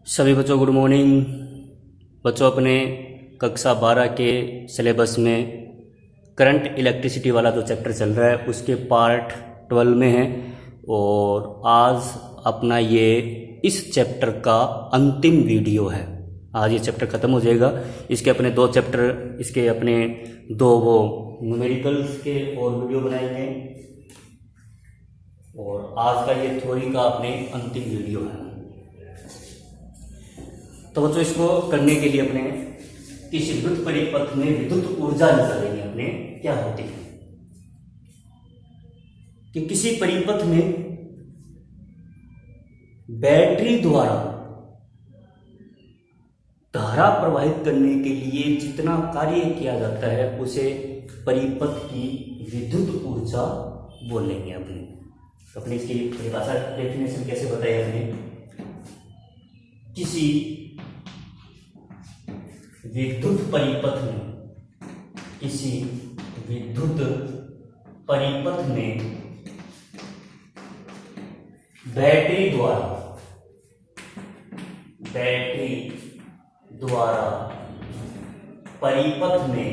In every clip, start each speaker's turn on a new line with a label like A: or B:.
A: सभी बच्चों good morning. बच्चों अपने कक्षा 12 के सिलेबस में करंट इलेक्ट्रिसिटी वाला जो चैप्टर चल रहा है उसके पार्ट 12 में है और आज अपना ये इस चैप्टर का अंतिम वीडियो है। आज ये चैप्टर ख़त्म हो जाएगा। इसके अपने दो चैप्टर, इसके अपने दो वो न्यूमेरिकल्स के और वीडियो बनाएंगे और आज का ये थ्योरी का अपने अंतिम वीडियो है। तो बच्चों इसको करने के लिए अपने किसी विद्युत परिपथ में विद्युत ऊर्जा निकालेंगे अपने क्या होती है कि किसी परिपथ में बैटरी द्वारा धारा प्रवाहित करने के लिए जितना कार्य किया जाता है उसे परिपथ की विद्युत ऊर्जा बोलेंगे अपने इसकी परिभाषा डेफिनेशन कैसे बताइए अपने किसी विद्युत परिपथ में बैटरी द्वारा परिपथ में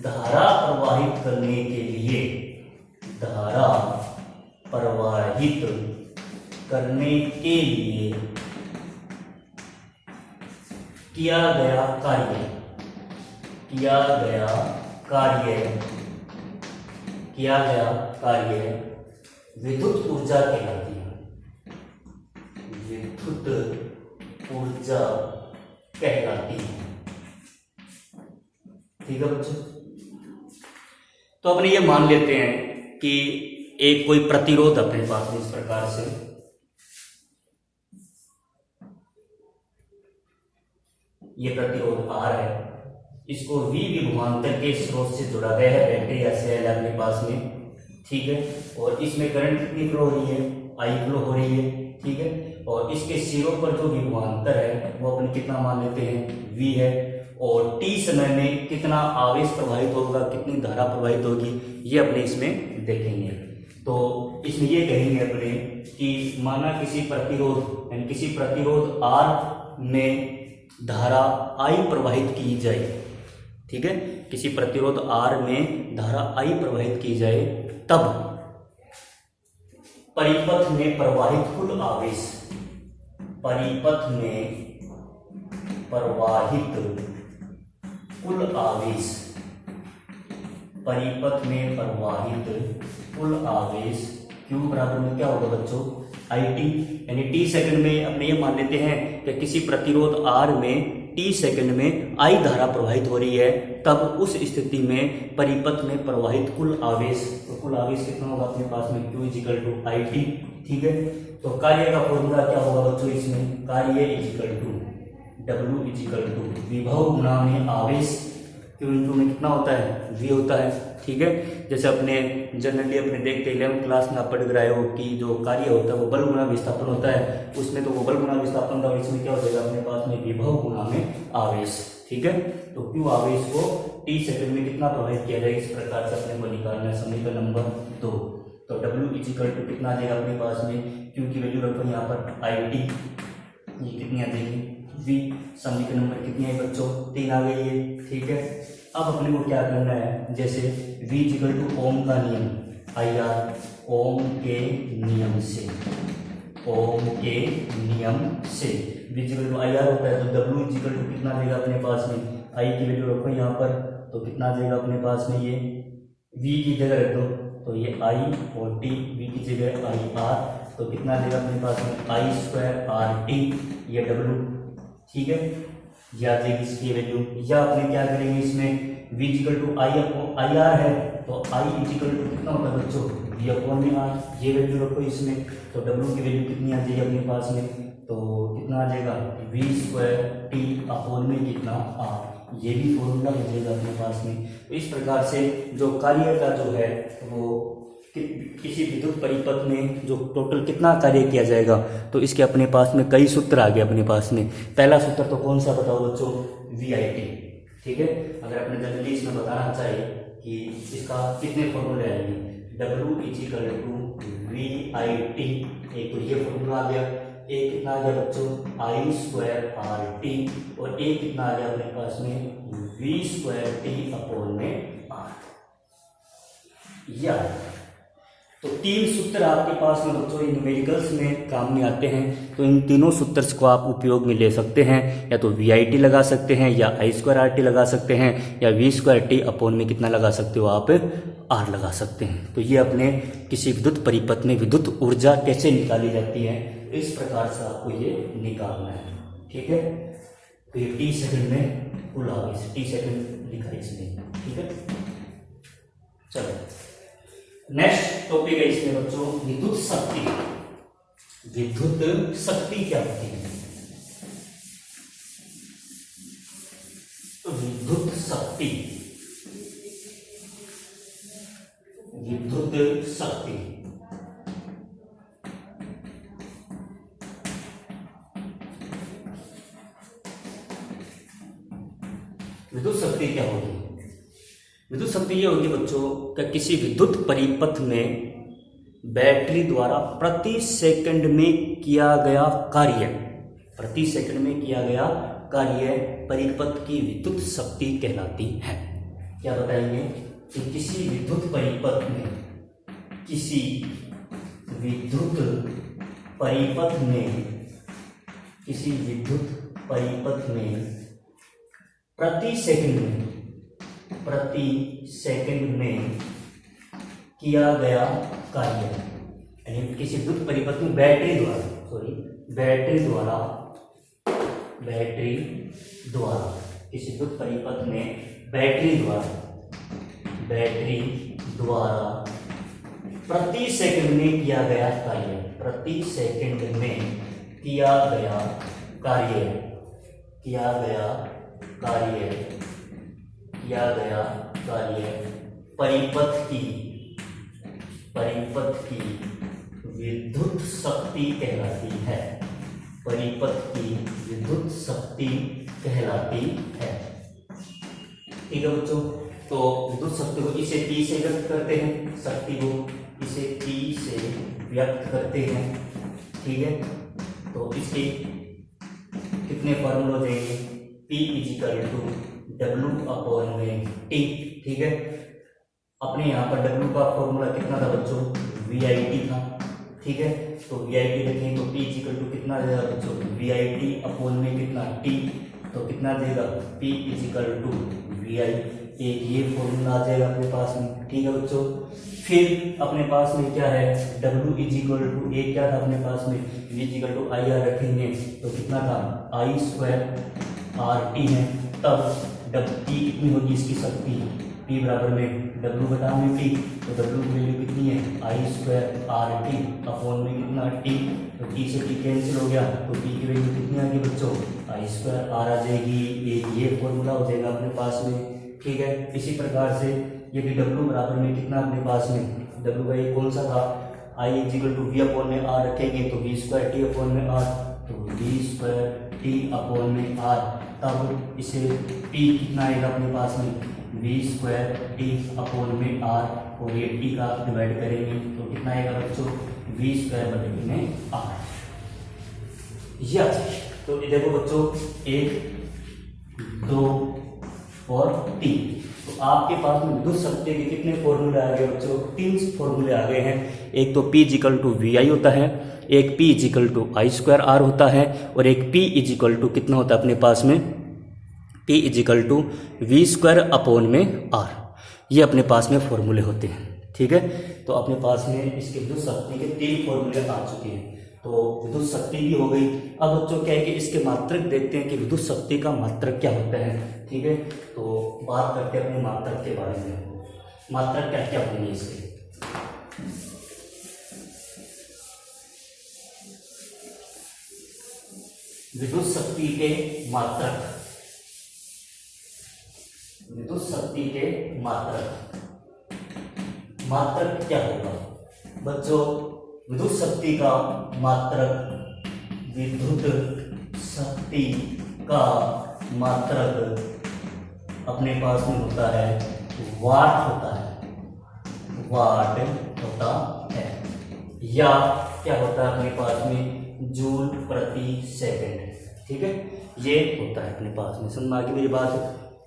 A: धारा प्रवाहित करने के लिए किया गया कार्य विद्युत ऊर्जा कहलाती है। ठीक है बच्चों। तो अपने ये मान लेते हैं कि एक कोई प्रतिरोध अपने पास में इस प्रकार से ये प्रतिरोध R है, इसको V विभवांतर के स्रोत से जोड़ा गया है, बैटरी या सेल अपने पास में। ठीक है, और इसमें करंट कितनी फ्लो हो रही है, I फ्लो हो रही है। ठीक है, और इसके सिरों पर जो विभवांतर है वो अपन कितना मान लेते हैं V है, और T समय में कितना आवेश प्रवाहित होगा, कितनी धारा प्रवाहित होगी, ये अपने इसमें देखेंगे। तो इसमें ये कहेंगे अपने कि माना किसी प्रतिरोध R में धारा I प्रवाहित की जाए। ठीक है, किसी प्रतिरोध R में धारा I प्रवाहित की जाए, तब परिपथ में प्रवाहित कुल आवेश Q बराबर में क्या होगा बच्चों, IT, यानी T सेकंड में अपने ये मान लेते हैं कि किसी प्रतिरोध R में T सेकंड में I धारा प्रवाहित हो रही है, तब उस स्थिति में परिपथ में प्रवाहित कुल आवेश, तो कुल आवेश कितना होगा अपने पास में Q इजिकल टू IT। ठीक है, तो कार्य का फॉर्मूला क्या होगा बच्चों, इसमें कार्य is equal to W is equal to विभव गुणा में आवेश, Q इंटू में कितना होता है, V होता है। ठीक है, जैसे अपने जनरली अपने देखते 11th क्लास में आप पढ़ रहे हो कि जो कार्य होता है वो बल गुणा विस्थापन होता है, उसमें तो वो बल गुणा विस्थापन था, इसमें क्या हो जाएगा अपने पास में विभव गुणा में आवेश। ठीक है, तो Q आवेश को T सेकंड में कितना प्रवाहित किया जाएगा, इस प्रकार से अपने को निकालना है समीकरण नंबर 2। तो W इजिकल टू कितना आ जाएगा अपने पास में, Q की वैल्यू रखो यहाँ पर IT, ये कितनी आ जाएगी V, समीकरण नंबर कितनी है बच्चों, 3 आ गई है। ठीक है, अब अपने को क्या करना है, जैसे V इक्वल टू ओम का नियम IR, ओम के नियम से V इक्वल टू IR होता है, तो W इक्वल टू कितना आ जाएगा अपने पास में, I की वैल्यू रखो यहाँ पर, तो कितना आ जाएगा अपने पास में, ये V की जगह रख दो तो ये I और T, V की जगह IR, तो कितना आ जाएगा अपने पास में I² RT, ये W। ठीक है, ये आ जाएगी इसकी वैल्यू। या अपने क्या करेंगे, इसमें V इक्वल टू IR है, तो I इक्वल टू कितना होता है बच्चों, V अपॉन में R, ये वैल्यू रखो इसमें, तो W की वैल्यू कितनी आ जाएगी अपने पास में, तो कितना आ जाएगा V² T अपॉन में कितना R, ये भी फॉर्मूला हो जाएगा अपने पास में। तो इस प्रकार से जो कार्य का जो है वो किसी विद्युत परिपथ में जो टोटल कितना कार्य किया जाएगा, तो इसके अपने पास में कई सूत्र आ गए अपने पास में। पहला सूत्र तो कौन सा बताओ बच्चों, VIT। ठीक है, अगर अपने जनरली इसमें बताना चाहिए कि इसका कितने फॉर्मूले आएंगे, W इजिकल टू VIT, एक तो ये फॉर्मूला आ गया। एक कितना आ गया बच्चों आई स्क्वायर आर टी, और एक कितना आ गया अपने पास में वी स्क्वायर टी अपॉन में आर। या तो तीन सूत्र आपके पास में बच्चों न्यूमेरिकल्स में काम में आते हैं, तो इन तीनों सूत्र को आप उपयोग में ले सकते हैं। या तो वी आई टी लगा सकते हैं, या आई स्क्वायर आर टी लगा सकते हैं, या वी स्क्वायर टी अपॉन में कितना लगा सकते हो आप आर लगा सकते हैं। तो ये अपने किसी विद्युत परिपथ में विद्युत ऊर्जा कैसे निकाली जाती है, इस प्रकार से आपको ये निकालना है। ठीक है, तो ये टी सेकंड में कुल आ गई, टी सेकंड लिखा है इसमें। ठीक है, चलो नेक्स्ट टॉपिक है इसमें बच्चों विद्युत शक्ति। विद्युत शक्ति क्या होती है? तो विद्युत शक्ति, विद्युत शक्ति विद्युत शक्ति क्या होगी? विद्युत शक्ति ये होगी बच्चों कि किसी विद्युत परिपथ में बैटरी द्वारा प्रति सेकंड में किया गया कार्य, प्रति सेकंड में किया गया कार्य परिपथ की विद्युत शक्ति कहलाती है। क्या बताएंगे कि किसी विद्युत परिपथ में, किसी विद्युत परिपथ में, किसी विद्युत परिपथ में प्रति सेकंड में किया गया कार्य, यानी किसी विद्युत परिपथ में बैटरी द्वारा किसी विद्युत परिपथ में बैटरी द्वारा प्रति सेकंड में किया गया कार्य, प्रति सेकंड में किया गया कार्य परिपथ की विद्युत शक्ति कहलाती है। परिपथ की विद्युत शक्ति कहलाती है। ठीक है बच्चों, तो विद्युत शक्ति को इसे P से व्यक्त करते हैं, शक्ति को इसे P से व्यक्त करते हैं। ठीक है, तो इसके कितने फॉर्मूले हो जाएंगे? P is equal to W upon में T। ठीक है, अपने यहाँ पर W का फॉर्मूला कितना था बच्चों? VIT था। ठीक है, तो VIT लिखें तो P इजिकल टू कितना आ जाएगा बच्चों? VIT अपॉन में कितना T, तो कितना देगा? P is equal to VI। एक ये फॉर्मूला आ जाएगा अपने पास में। ठीक है बच्चों, फिर अपने पास में क्या है? W इजिकल टू एक क्या था अपने पास में? V इजिकल टू IR रखेंगे तो कितना था? I स्क्वायर RT है। तब T कितनी होगी इसकी शक्ति? P बराबर में W बटा में T, तो W की वैल्यू कितनी है? I स्क्वायर RT अपॉन में कितना T, तो T से T कैंसिल हो गया, तो T की वैल्यू कितनी आ गई बच्चों? I स्क्वायर R आ जाएगी। ये फॉर्मूला हो जाएगा अपने पास में। ठीक है, इसी प्रकार से यदि W बराबर में कितना अपने पास में? W का ये कौन सा था? I is equal to V upon में R रखेंगे तो V स्क्वायर T अपॉन में R, तो V स्क्वायर T अपॉन में R। तब इसे P कितना आएगा अपने पास में? V स्क्वायर T अपॉन में R, और ये T का डिवाइड करेंगे तो कितना आएगा बच्चों? V स्क्वायर बटे में R। यह तो देखो बच्चों 1 2 और 3, तो आपके पास में विद्युत शक्ति के कितने फॉर्मूले आ गए बच्चों? 3 फॉर्मूले आ गए हैं। एक तो P इजिकल टू VI होता है, एक P is equal to I square R होता है, और एक P इजिकल टू कितना होता है अपने पास में? P is equal to V square upon में R। ये अपने पास में फॉर्मूले होते हैं। ठीक है, तो अपने पास में इसके विद्युत शक्ति के 3 फॉर्मूले आ चुके हैं। तो विद्युत शक्ति भी हो गई। अब बच्चों क्या है कि इसके मात्रक देखते हैं कि विद्युत शक्ति का मात्रक क्या होता है। ठीक है, तो बात करते हैं अपने मात्रक के बारे में। मात्रक क्या क्या होंगे इसके? विद्युत शक्ति के मात्रक, विद्युत शक्ति के मात्रक, मात्रक क्या होगा बच्चों? विद्युत शक्ति का मात्रक, विद्युत शक्ति का मात्रक अपने पास में होता है वाट होता है, वाट होता है, या क्या होता है अपने पास में जूल प्रति सेकंड। ठीक है, ये होता है अपने पास में। समझ में आ गई मेरी बात।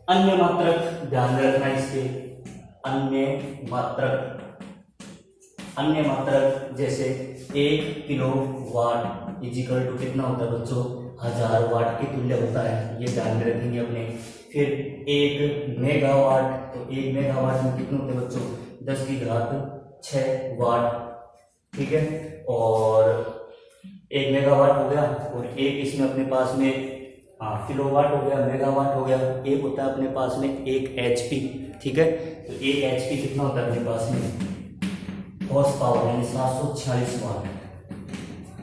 A: अन्य मात्रक ध्यान में रखना इसके, अन्य मात्रक जैसे 1 किलो वाट इजिकल टू कितना होता है बच्चों, 1000 वाट के तुल्य होता है, ये ध्यान में रखेंगे अपने। फिर 1 मेगावाट, तो 1 मेगावाट में कितने होते हैं बच्चों, 10 की घात 6 वाट। ठीक है, और 1 मेगावाट हो गया, और एक इसमें अपने पास में किलोवाट हो गया, मेगावाट हो गया। एक होता है अपने पास में 1 HP। ठीक है, तो 1 HP कितना होता है अपने पास में, हॉर्स पावर यानी 746 वाट।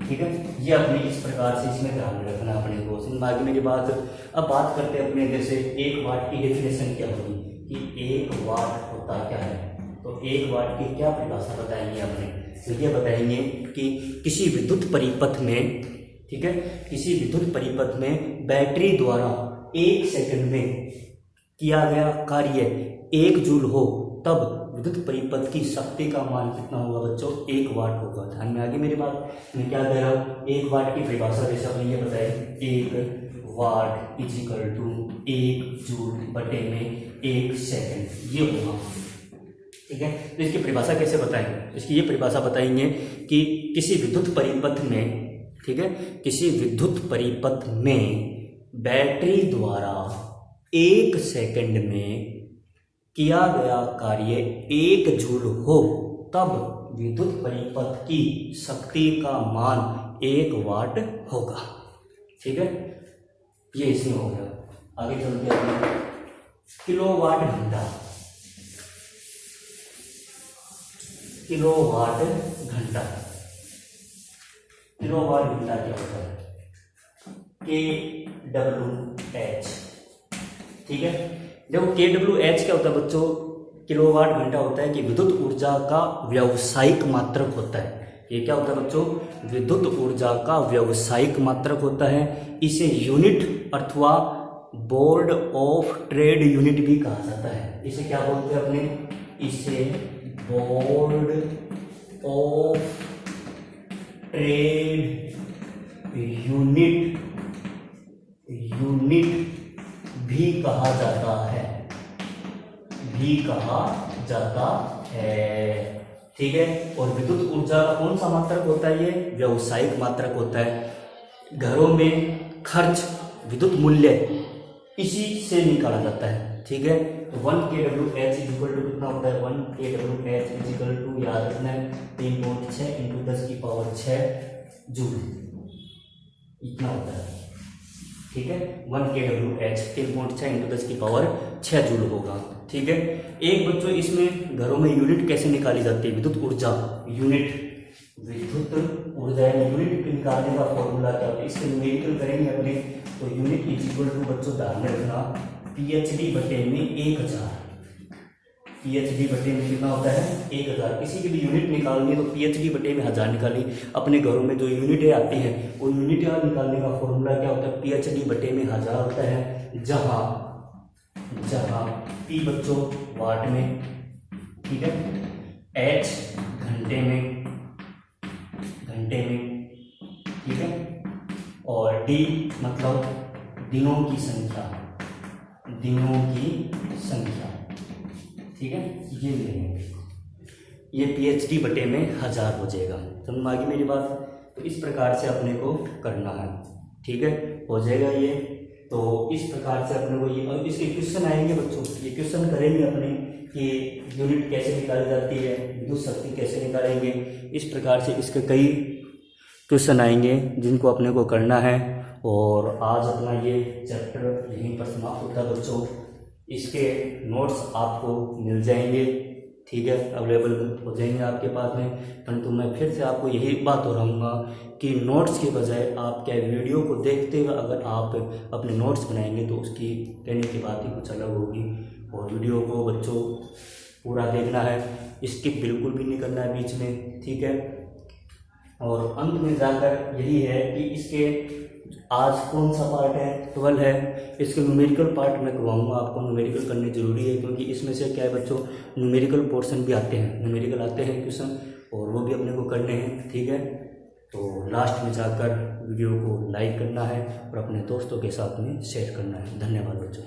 A: ठीक है, ये अपने इस प्रकार से इसमें ध्यान में रखना अपने को। समझ में आ गई मेरी बात। अब बात करते हैं अपने जैसे 1 वाट की डेफिनेशन क्या होगी, कि 1 वाट होता क्या है। तो 1 वाट की क्या परिभाषा बताएंगे अपने, तो ये बताएंगे कि किसी विद्युत परिपथ में, ठीक है, किसी विद्युत परिपथ में बैटरी द्वारा 1 सेकंड में किया गया कार्य 1 जूल हो, तब विद्युत परिपथ की शक्ति का मान कितना होगा बच्चों, 1 वाट होगा। ध्यान में आ गई मेरी बात। मैं क्या कह रहा हूँ, 1 वाट की परिभाषा जैसे आपने ये बताया, 1 वाट इजिकल टू 1 जूल बटे में 1 सेकंड, ये होगा। ठीक है, तो इसकी परिभाषा कैसे बताएंगे, इसकी ये परिभाषा बताएंगे कि किसी विद्युत परिपथ में, ठीक है, किसी विद्युत परिपथ में बैटरी द्वारा 1 सेकंड में किया गया कार्य 1 जूल हो, तब विद्युत परिपथ की शक्ति का मान 1 वाट होगा। ठीक है, ये इसमें हो गया। आगे चलते हैं किलोवाट घंटा। किलोवाट घंटा, किलोवाट घंटा क्या होता है, kWh। ठीक है, देखो kWh क्या होता है बच्चों, किलोवाट घंटा होता है कि विद्युत ऊर्जा का व्यावसायिक मात्रक होता है। ये क्या होता है बच्चों, विद्युत ऊर्जा का व्यावसायिक मात्रक होता है। इसे यूनिट अथवा बोर्ड ऑफ ट्रेड यूनिट भी कहा जाता है। इसे क्या बोलते हैं अपने, इसे बोर्ड ऑफ ट्रेड यूनिट भी कहा जाता है, ठीक है। और विद्युत ऊर्जा का कौन सा मात्रक होता है, ये व्यावसायिक मात्रक होता है। घरों में खर्च विद्युत मूल्य इसी से निकाला जाता है। ठीक है, तो 1 kWh इक्वल टू कितना होता है, 1 kWh इक्वल टू याद रखना है 3.6 × 10⁶ जूल, इतना होता है। ठीक है, 1 kWh 3.6 × 10⁶ जूल होगा। ठीक है, एक बच्चों इसमें घरों में यूनिट कैसे निकाली जाती है, विद्युत ऊर्जा यूनिट निकालने का फॉर्मूला क्या होता है, इसके न्यूमेरिकल करेंगे अपने। तो यूनिट इज इक्वल टू बच्चों ध्यान में रखना PhD बटे में 1000। PhD बटे में कितना होता है, 1000। किसी की भी यूनिट निकालनी है तो PhD बटे में 1000 निकाली। अपने घरों में जो यूनिटें आती हैं वो यूनिट निकालने का फॉर्मूला क्या होता है, PhD बटे में 1000 होता है, जहां P बच्चों वाट में, ठीक है, H घंटे में, ठीक है, और D मतलब दिनों की संख्या, ठीक है, ये लेंगे, ये PhD बटे में 1000 हो जाएगा। समझ में आ गई मेरी बात। तो इस प्रकार से अपने को करना है, ठीक है, हो जाएगा ये। तो इस प्रकार से अपने को ये, और इसके क्वेश्चन आएंगे बच्चों, ये क्वेश्चन करेंगे अपने कि यूनिट कैसे निकाली जाती है, विद्युत शक्ति कैसे निकालेंगे। इस प्रकार से इसके कई क्वेश्चन आएंगे जिनको अपने को करना है। और आज अपना ये चैप्टर यहीं पर समाप्त होता है बच्चों। इसके नोट्स आपको मिल जाएंगे, ठीक है, अवेलेबल हो जाएंगे आपके पास में। परंतु मैं फिर से आपको यही बात दोहराऊंगा कि नोट्स के बजाय आप क्या वीडियो को देखते हुए अगर आप अपने नोट्स बनाएंगे तो उसकी कहने की बात ही कुछ अलग होगी। और वीडियो को बच्चों पूरा देखना है, स्किप बिल्कुल भी नहीं करना है बीच में, ठीक है। और अंत में जाकर यही है कि इसके आज कौन सा पार्ट है, 12 है, इसके न्यूमेरिकल पार्ट मैं करवाऊंगा आपको। न्यूमेरिकल करने जरूरी है क्योंकि इसमें से क्या है बच्चों, न्यूमेरिकल पोर्शन भी आते हैं, न्यूमेरिकल आते हैं क्वेश्चन, और वो भी अपने को करने हैं, ठीक है। तो लास्ट में जाकर वीडियो को लाइक करना है और अपने दोस्तों के साथ में शेयर करना है। धन्यवाद बच्चों।